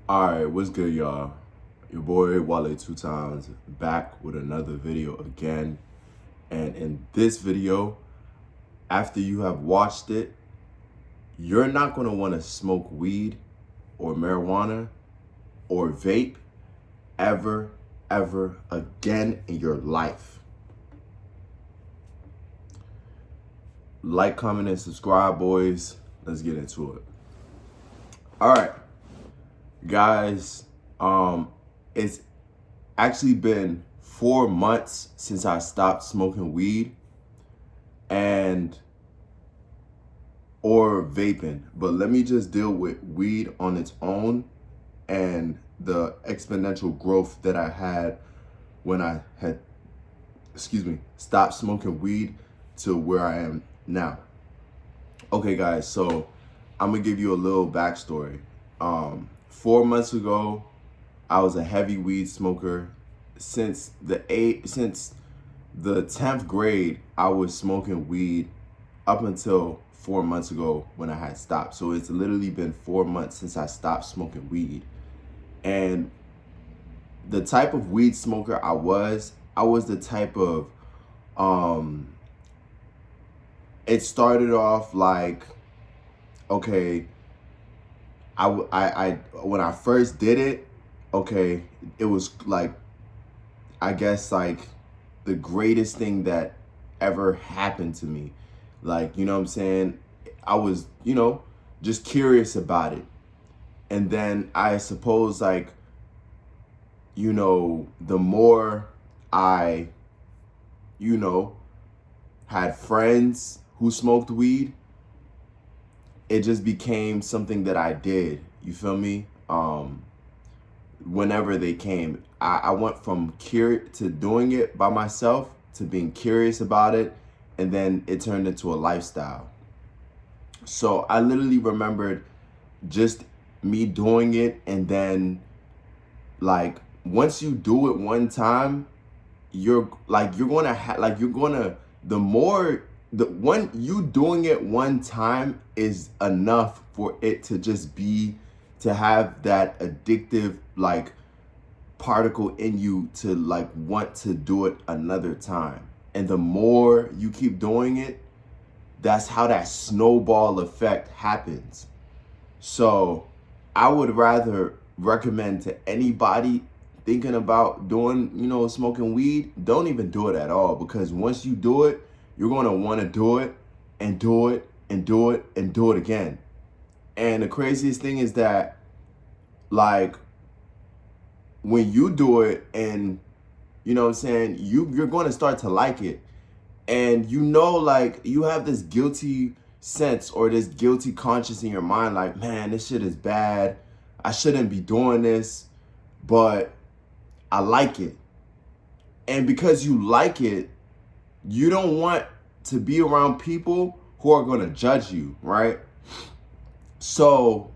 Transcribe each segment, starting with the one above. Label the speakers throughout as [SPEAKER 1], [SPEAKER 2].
[SPEAKER 1] Alright, what's good, y'all? Your boy Wale 2 times back with another video again. And in this video, after you have watched it, you're not going to want to smoke weed or marijuana or vape ever again in your life. Like, comment, and subscribe, boys. Let's get into it. Alright, guys, it's actually been 4 months since I stopped smoking weed or vaping, but let me just deal with weed on its own and the exponential growth that I had when I had stopped smoking weed to where I am now. Okay, guys, so I'm gonna give you a little backstory. 4 months ago, I was a heavy weed smoker. Since the 10th grade, I was smoking weed up until 4 months ago when I had stopped. So it's literally been 4 months since I stopped smoking weed. And the type of weed smoker I was the type of, it started off like, okay, I when I first did it, okay, it was like, I guess like the greatest thing that ever happened to me. Like, you know what I'm saying? I was, just curious about it. And then I suppose like, the more I, had friends who smoked weed, it just became something that I did. You feel me? Whenever they came, I went from to doing it by myself to being curious about it, and then it turned into a lifestyle. So I literally remembered just me doing it, and then like once you do it one time, the one you doing it one time is enough for it to just be, to have that addictive like particle in you to like want to do it another time. And the more you keep doing it, that's how that snowball effect happens. So I would rather recommend to anybody thinking about doing, smoking weed, don't even do it at all, because once you do it, you're going to want to do it and do it and do it and do it again. And the craziest thing is that, like, when you do it and, you're going to start to like it. And like, you have this guilty sense or this guilty conscience in your mind, like, man, this shit is bad. I shouldn't be doing this, but I like it. And because you like it, you don't want to be around people who are going to judge you, right? So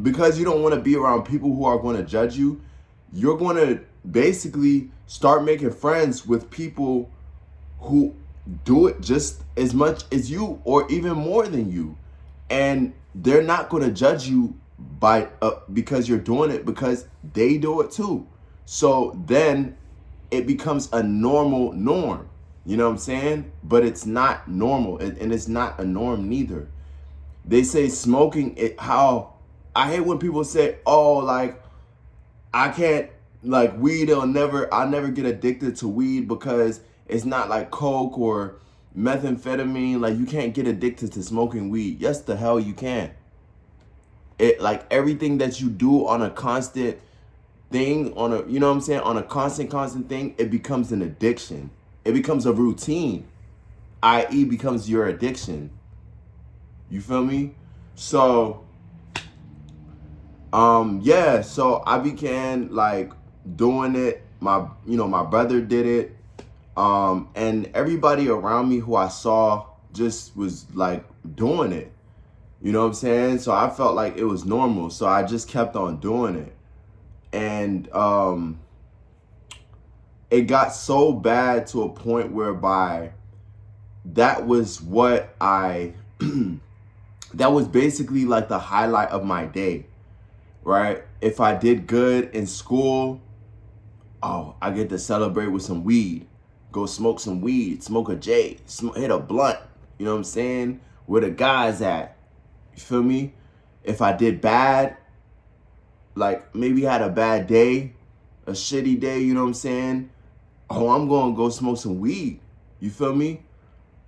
[SPEAKER 1] because you don't want to be around people who are going to judge you, you're going to basically start making friends with people who do it just as much as you or even more than you. And they're not going to judge you because you're doing it, because they do it too. So then it becomes a normal norm. You know what I'm saying? But it's not normal, and it's not a norm neither. They say smoking, I hate when people say, oh, like, I can't, like, weed, I'll never get addicted to weed because it's not like coke or methamphetamine. Like, you can't get addicted to smoking weed. Yes, the hell you can. It, like, everything that you do on a constant thing, on a constant thing, it becomes an addiction. It becomes a routine, i.e. becomes your addiction. You feel me? So, yeah, so I began like doing it. My brother did it. And everybody around me who I saw just was like doing it. You know what I'm saying? So I felt like it was normal. So I just kept on doing it. And it got so bad to a point whereby that was what that was basically like the highlight of my day. right? If I did good in school, oh, I get to celebrate with some weed. Go smoke some weed, smoke a J, hit a blunt. You know what I'm saying? Where the guys at? You feel me? If I did bad, like maybe had a bad day, a shitty day, you know what I'm saying? Oh, I'm going to go smoke some weed. You feel me?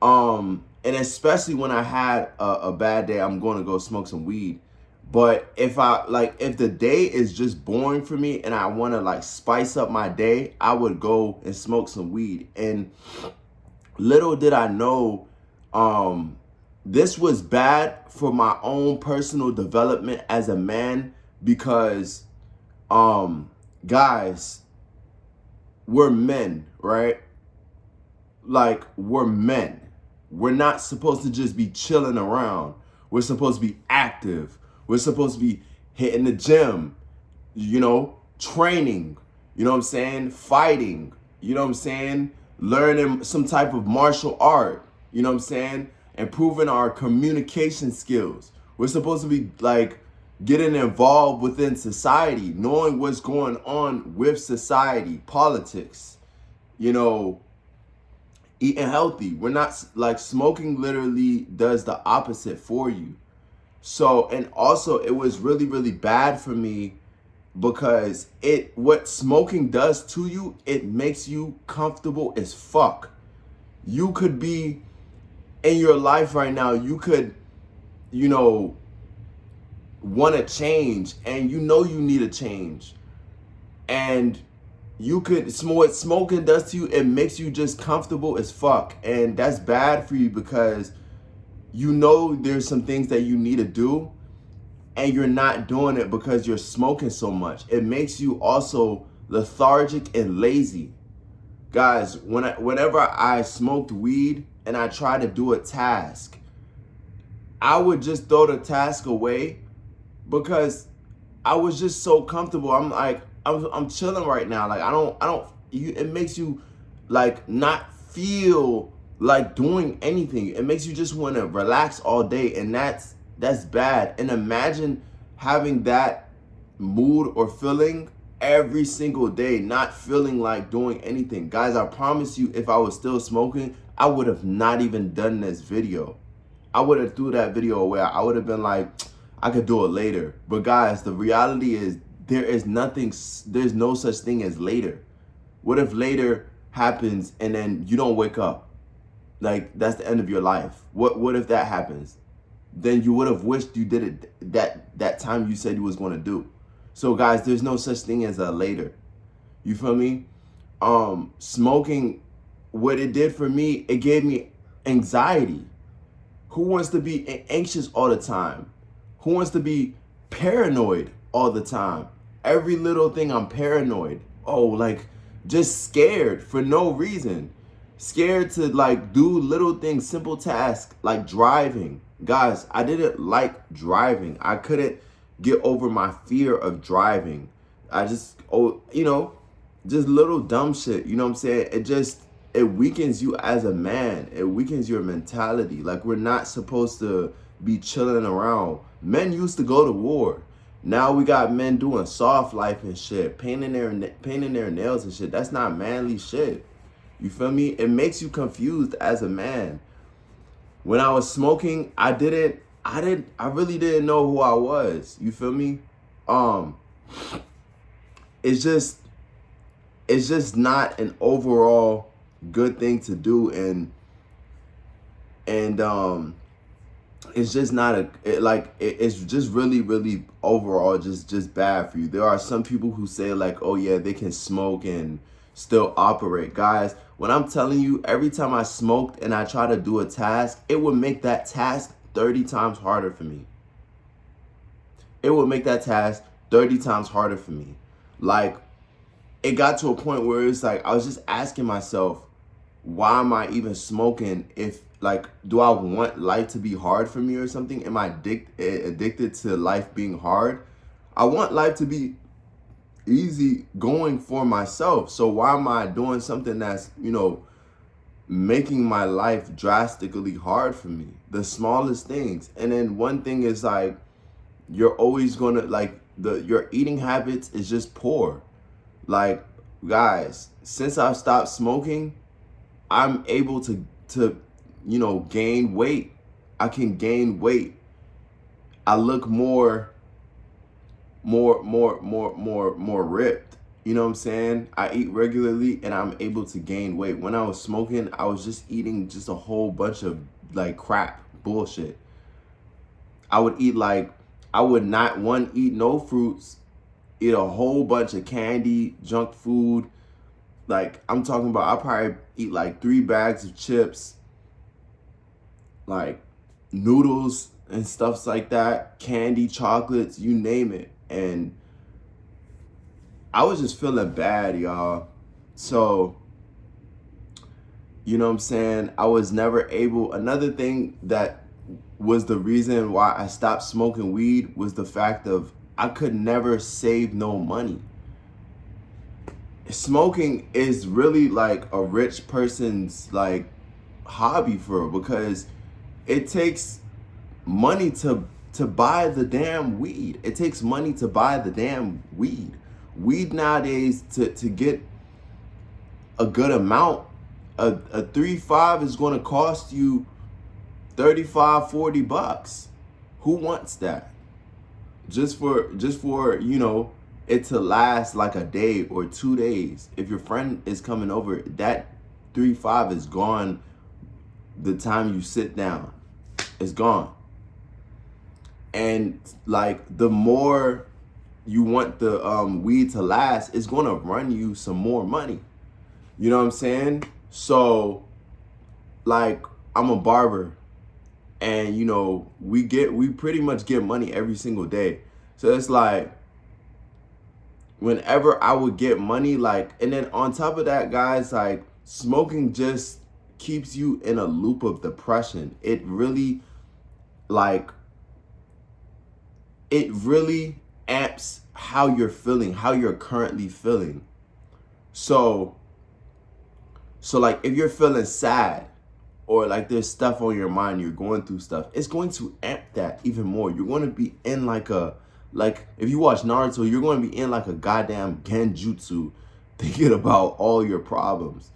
[SPEAKER 1] And especially when I had a bad day, I'm going to go smoke some weed. But if the day is just boring for me and I want to like spice up my day, I would go and smoke some weed. And little did I know, this was bad for my own personal development as a man because, guys, we're men, right? Like, we're men. We're not supposed to just be chilling around. We're supposed to be active. We're supposed to be hitting the gym, you know, training, you know what I'm saying? Fighting, you know what I'm saying? Learning some type of martial art, you know what I'm saying? Improving our communication skills. We're supposed to be like getting involved within society, knowing what's going on with society, politics, you know, eating healthy. We're not like smoking literally does the opposite for you. So, and also it was really, really bad for me because what smoking does to you, it makes you comfortable as fuck. You could be in your life right now, you could, you know, want to change and you know you need a change. And you could, what smoking does to you, it makes you just comfortable as fuck. And that's bad for you because you know there's some things that you need to do and you're not doing it because you're smoking so much. It makes you also lethargic and lazy. Guys, whenever I smoked weed and I tried to do a task, I would just throw the task away because I was just so comfortable. I'm like, I'm chilling right now. Like, it makes you like not feel like doing anything. It makes you just want to relax all day. And that's bad. And imagine having that mood or feeling every single day, not feeling like doing anything. Guys, I promise you, if I was still smoking, I would have not even done this video. I would have threw that video away. I would have been like, I could do it later. But guys, the reality is there's no such thing as later. What if later happens and then you don't wake up? Like, that's the end of your life. What if that happens? Then you would have wished you did it that time you said you was going to do. So guys, there's no such thing as a later. You feel me? Smoking, what it did for me, it gave me anxiety. Who wants to be anxious all the time? Who wants to be paranoid all the time? Every little thing I'm paranoid. Oh, like just scared for no reason. Scared to like do little things, simple tasks like driving. Guys, I didn't like driving. I couldn't get over my fear of driving. Just little dumb shit. You know what I'm saying? It weakens you as a man. It weakens your mentality. Like, we're not supposed to be chilling around. Men used to go to war. Now we got men doing soft life and shit, painting their nails and shit. That's not manly shit. You feel me? It makes you confused as a man. When I was smoking, I really didn't know who I was. You feel me? It's just not an overall good thing to do, and it's just not it's just really, really overall just bad for you. There are some people who say like, oh yeah, they can smoke and still operate. Guys, when I'm telling you, every time I smoked and I try to do a task, it would make that task 30 times harder for me. It would make that task 30 times harder for me. Like, it got to a point where it's like, I was just asking myself, why am I even smoking? If like, do I want life to be hard for me or something? Am I addicted to life being hard? I want life to be easy going for myself. So why am I doing something that's, making my life drastically hard for me? The smallest things. And then one thing is like, you're always gonna like, your eating habits is just poor. Like, guys, since I've stopped smoking, I'm able to gain weight. I can gain weight. I look more ripped. You know what I'm saying? I eat regularly and I'm able to gain weight. When I was smoking, I was just eating just a whole bunch of like crap, bullshit. I would eat like, I would not eat no fruits, eat a whole bunch of candy, junk food. Like, I'm talking about, I probably eat like 3 bags of chips, like noodles and stuff like that, candy, chocolates, you name it. And I was just feeling bad, y'all. So, you know what I'm saying? I was never able, another thing that was the reason why I stopped smoking weed was the fact of I could never save no money. Smoking is really like a rich person's like hobby for real, because it takes money to buy the damn weed. It takes money to buy the damn weed. Weed nowadays, to get a good amount, a 3-5 is going to cost you 35, 40 bucks. Who wants that? Just for it to last like a day or 2 days. If your friend is coming over, that 3-5 is gone the time you sit down. It's gone. And like, the more you want the weed to last, it's gonna run you some more money. You know what I'm saying? So, like, I'm a barber, and we pretty much get money every single day. So it's like, whenever I would get money, like, and then on top of that, guys, like, smoking just keeps you in a loop of depression. It really amps how you're feeling, how you're currently feeling. So like, if you're feeling sad, or like there's stuff on your mind, you're going through stuff, it's going to amp that even more. You're going to be in like if you watch Naruto, you're going to be in like a goddamn genjutsu, thinking about all your problems.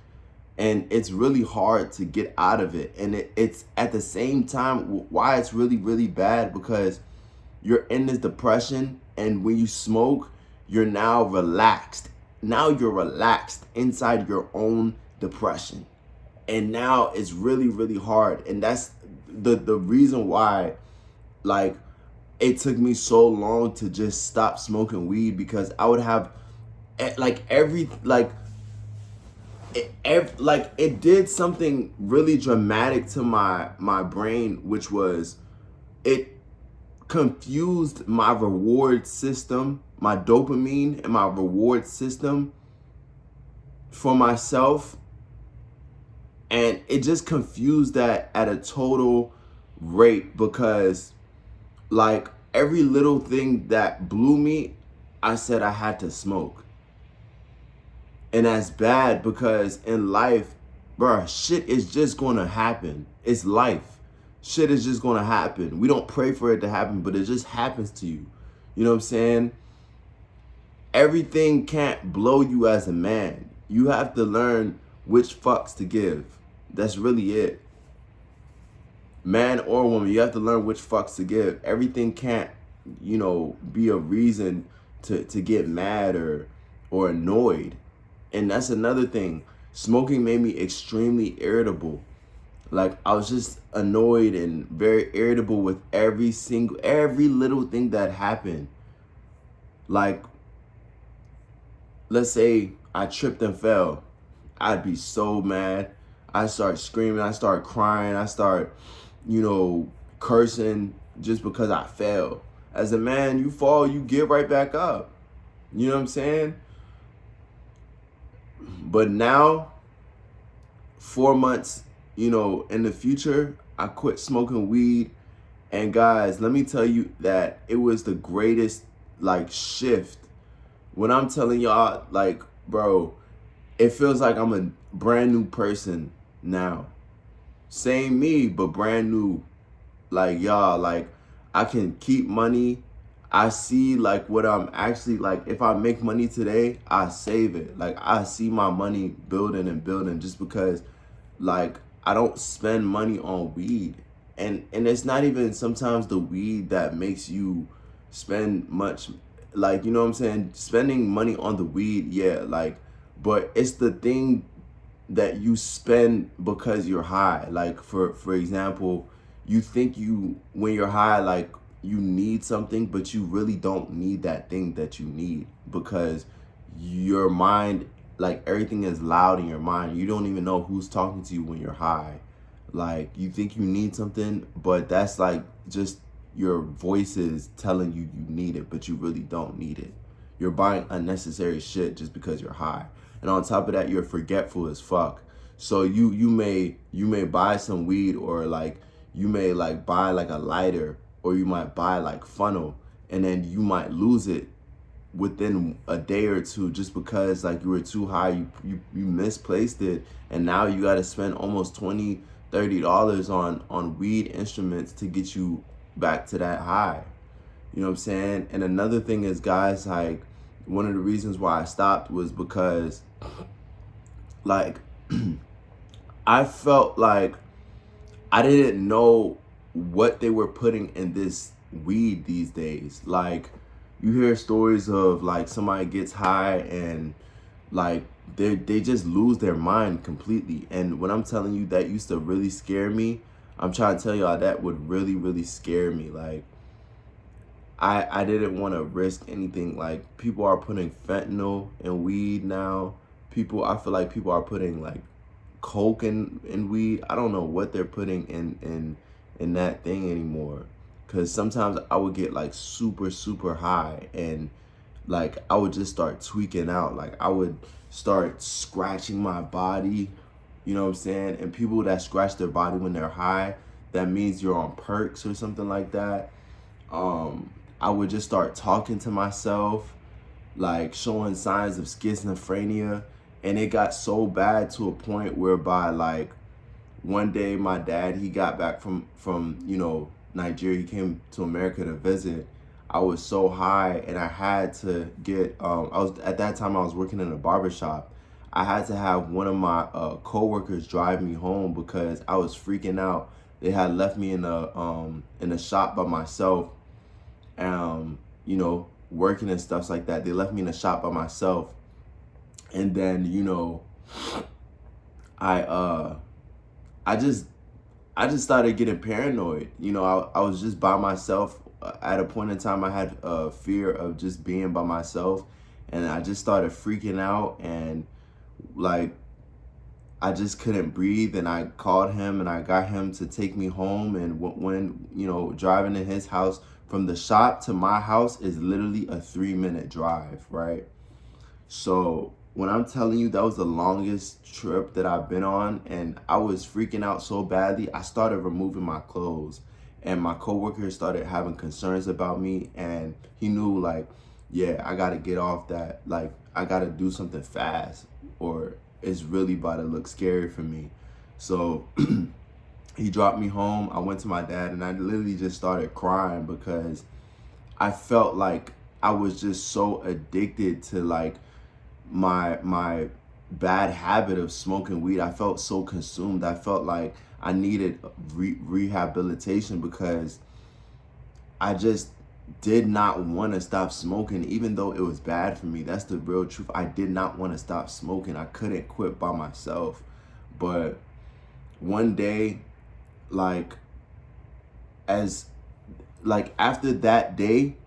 [SPEAKER 1] And it's really hard to get out of it. And it's at the same time, why it's really, really bad, because you're in this depression, and when you smoke, you're now relaxed. Now you're relaxed inside your own depression. And now it's really, really hard. And that's the reason why, like, it took me so long to just stop smoking weed, because I would have it did something really dramatic to my brain, which was, it confused my reward system, my dopamine and my reward system for myself. And it just confused that at a total rate, because like, every little thing that blew me, I said I had to smoke. And that's bad, because in life, bruh, shit is just gonna happen. It's life. Shit is just gonna happen. We don't pray for it to happen, but it just happens to you. You know what I'm saying? Everything can't blow you as a man. You have to learn which fucks to give. That's really it. Man or woman, you have to learn which fucks to give. Everything can't, be a reason to get mad or annoyed. And that's another thing. Smoking made me extremely irritable. Like, I was just annoyed and very irritable with every little thing that happened. Like, let's say I tripped and fell. I'd be so mad. I start screaming. I start crying. I start, cursing just because I fell. As a man, you fall, you get right back up. You know what I'm saying? But now, 4 months, in the future, I quit smoking weed. And guys, let me tell you that it was the greatest, shift. When I'm telling y'all, bro, it feels like I'm a brand new person now. Same me, but brand new. Y'all, I can keep money. I see like what I'm actually like. If I make money today, I save it. Like I see my money building and building just because like I don't spend money on weed. And it's not even sometimes the weed that makes you spend much, like, you know what I'm saying? Spending money on the weed, yeah, like, but it's the thing that you spend because you're high. Like for example, you think you when you're high, like you need something, but you really don't need that thing that you need because your mind, like everything is loud in your mind. You don't even know who's talking to you when you're high. Like you think you need something, but that's like just your voices telling you you need it, but you really don't need it. You're buying unnecessary shit just because you're high. And on top of that, you're forgetful as fuck. So you may buy some weed, or like you may like buy like a lighter, or you might buy like funnel, and then you might lose it within a day or two just because like you were too high, you misplaced it, and now you got to spend almost $20-$30 on weed instruments to get you back to that high. You know what I'm saying? And another thing is, guys, like one of the reasons why I stopped was because like I felt like I didn't know what they were putting in this weed these days. Like you hear stories of like somebody gets high and like they just lose their mind completely. And when I'm telling you that used to really scare me, I'm trying to tell y'all that would really, really scare me. Like I didn't want to risk anything. Like people are putting fentanyl in weed now. I feel like people are putting like coke in weed. I don't know what they're putting in that thing anymore. Cause sometimes I would get like super, super high and like I would just start tweaking out. Like I would start scratching my body, you know what I'm saying? And people that scratch their body when they're high, that means you're on perks or something like that. I would just start talking to myself, like showing signs of schizophrenia. And it got so bad to a point whereby like one day my dad, he got back from Nigeria. He came to America to visit. I was so high and I had to get I was at that time I was working in a barber shop. I had to have one of my coworkers drive me home because I was freaking out. They had left me in a shop by myself, working and stuff like that. They left me in a shop by myself. And then, I I just started getting paranoid. I was just by myself. At a point in time, I had a fear of just being by myself, and I just started freaking out, and like I just couldn't breathe. And I called him, and I got him to take me home. And when driving to his house from the shop to my house is literally a 3-minute drive, right? So when I'm telling you that was the longest trip that I've been on, and I was freaking out so badly, I started removing my clothes, and my coworker started having concerns about me, and he knew like, yeah, I gotta get off that, like I gotta do something fast or it's really about to look scary for me. So he dropped me home. I went to my dad and I literally just started crying because I felt like I was just so addicted to like my bad habit of smoking weed. I felt so consumed. I felt like I needed rehabilitation because I just did not want to stop smoking, even though it was bad for me. That's the real truth. I did not want to stop smoking. I couldn't quit by myself. But one day, like after that day,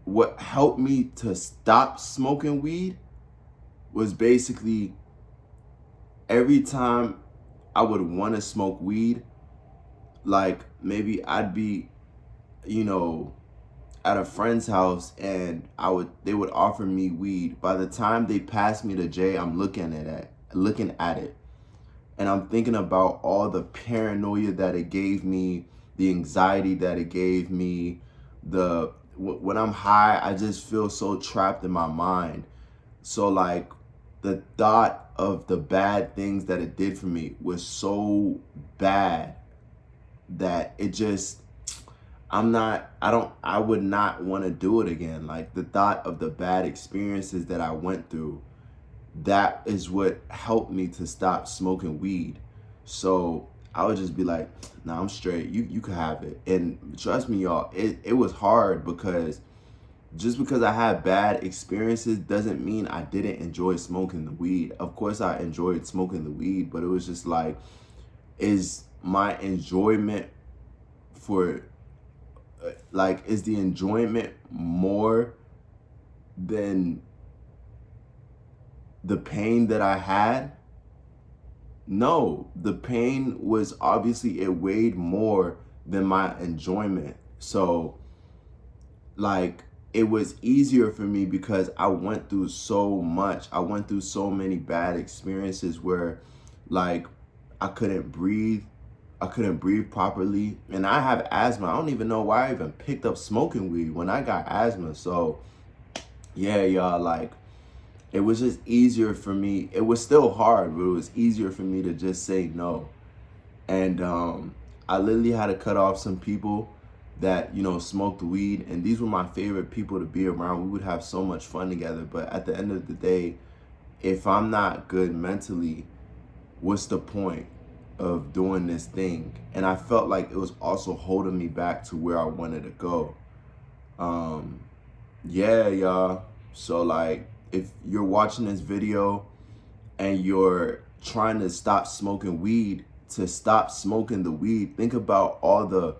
[SPEAKER 1] what helped me to stop smoking weed was basically every time I would want to smoke weed, like maybe I'd be, at a friend's house and they would offer me weed. By the time they pass me the J, I'm looking at it. And I'm thinking about all the paranoia that it gave me, the anxiety that it gave me, when I'm high, I just feel so trapped in my mind. So like the thought of the bad things that it did for me was so bad that it just, I would not want to do it again. Like, the thought of the bad experiences that I went through, that is what helped me to stop smoking weed. So I would just be like, nah, I'm straight. You can have it. And trust me, y'all, it was hard, because just because I had bad experiences doesn't mean I didn't enjoy smoking the weed. Of course I enjoyed smoking the weed, but it was just like, is my enjoyment for like, is the enjoyment more than the pain that I had? No, the pain was obviously, it weighed more than my enjoyment. So like, it was easier for me because I went through so much. I went through so many bad experiences where, like, I couldn't breathe. I couldn't breathe properly. And I have asthma. I don't even know why I even picked up smoking weed when I got asthma. So yeah, y'all, like, it was just easier for me. It was still hard, but it was easier for me to just say no. And I literally had to cut off some people that, you know, smoked weed, and these were my favorite people to be around. We would have so much fun together, but at the end of the day, if I'm not good mentally, what's the point of doing this thing? And I felt like it was also holding me back to where I wanted to go. Yeah, y'all. So like, if you're watching this video and you're trying to stop smoking weed, to stop smoking the weed, think about all the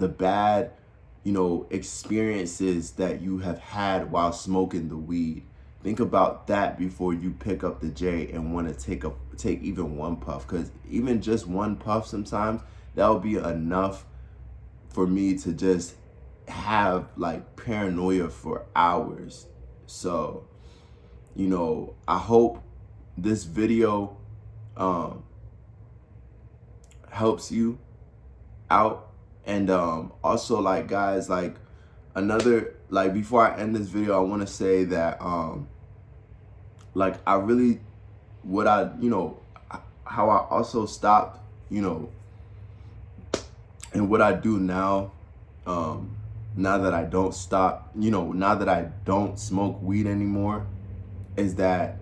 [SPEAKER 1] bad, you know, experiences that you have had while smoking the weed. Think about that before you pick up the J and want to take even one puff, because even just one puff, sometimes that will be enough for me to just have like paranoia for hours. So, you know, I hope this video helps you out. And also, like, guys, like, another, like, before I end this video, I want to say that like, I really, what I, you know, how I also stopped, you know, and what I do now, now that I don't stop, you know, now that I don't smoke weed anymore, is that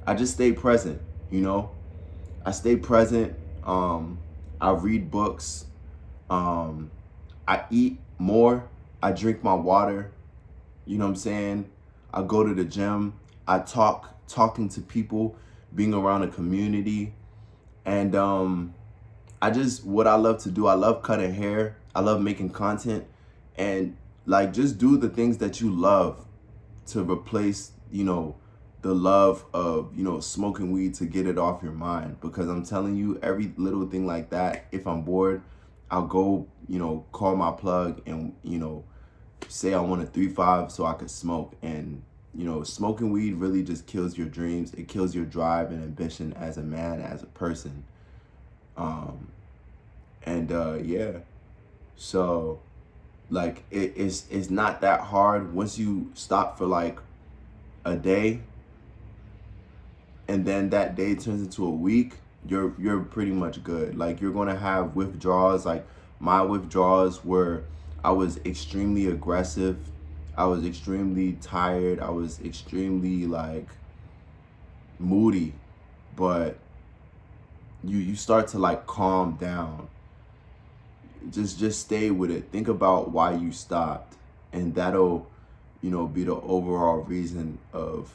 [SPEAKER 1] I just stay present. You know, I stay present. I read books. I eat more. I drink my water. You know what I'm saying? I go to the gym. I talking to people, being around a community. And what I love to do, I love cutting hair. I love making content. And like, just do the things that you love to replace, you know, the love of, you know, smoking weed, to get it off your mind. Because I'm telling you, every little thing like that, if I'm bored, I'll go, you know, call my plug and, you know, say I want a 3-5 so I could smoke. And, you know, smoking weed really just kills your dreams. It kills your drive and ambition as a man, as a person. Yeah. So like, it's not that hard once you stop for like a day, and then that day turns into a week. You're pretty much good. Like, you're gonna have withdrawals. Like, my withdrawals were, I was extremely aggressive, I was extremely tired, I was extremely like moody, but you start to like calm down. Just stay with it. Think about why you stopped, and that'll, you know, be the overall reason of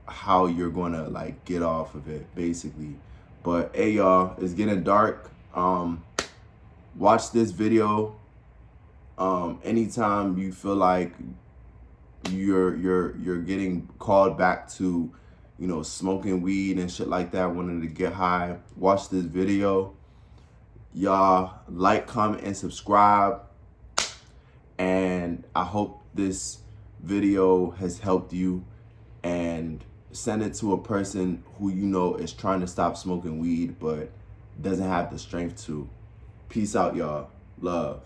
[SPEAKER 1] how you're gonna like get off of it, basically. But hey, y'all, it's getting dark. Watch this video anytime you feel like you're getting called back to, you know, smoking weed and shit like that, wanting to get high. Watch this video. Y'all like, comment, and subscribe. And I hope this video has helped you, and send it to a person who you know is trying to stop smoking weed but doesn't have the strength to. Peace out, y'all. Love.